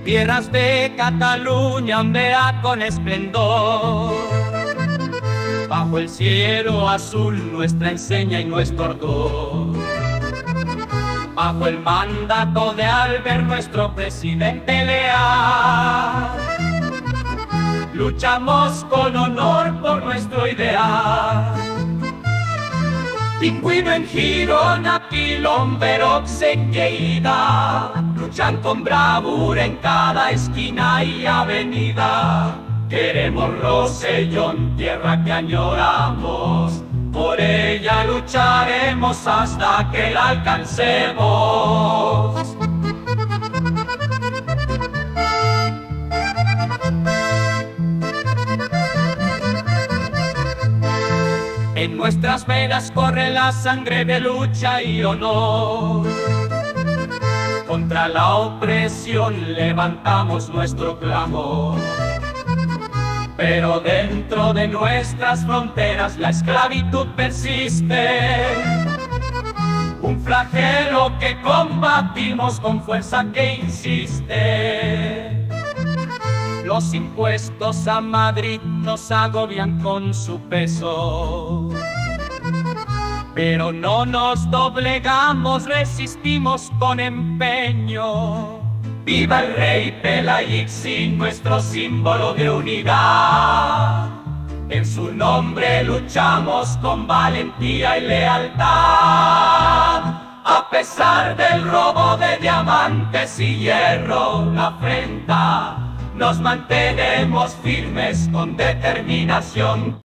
Tierras de Cataluña ondea con esplendor. Bajo el cielo azul nuestra enseña y nuestro ardor. Bajo el mandato de Albert, nuestro presidente leal, luchamos con honor por nuestro ideal. Pingüino en Girona, Quilomberox en Lleida, luchan con bravura en cada esquina y avenida. Queremos Rosellón, tierra que añoramos, por ella lucharemos hasta que la alcancemos. En nuestras venas corre la sangre de lucha y honor. Contra la opresión levantamos nuestro clamor. Pero dentro de nuestras fronteras la esclavitud persiste. Un flagelo que combatimos con fuerza que insiste. Los impuestos a Madrid nos agobian con su peso, pero no nos doblegamos, resistimos con empeño. ¡Viva el rey Pelayixi, nuestro símbolo de unidad! En su nombre luchamos con valentía y lealtad. A pesar del robo de diamantes y hierro, la afrenta, nos mantenemos firmes con determinación.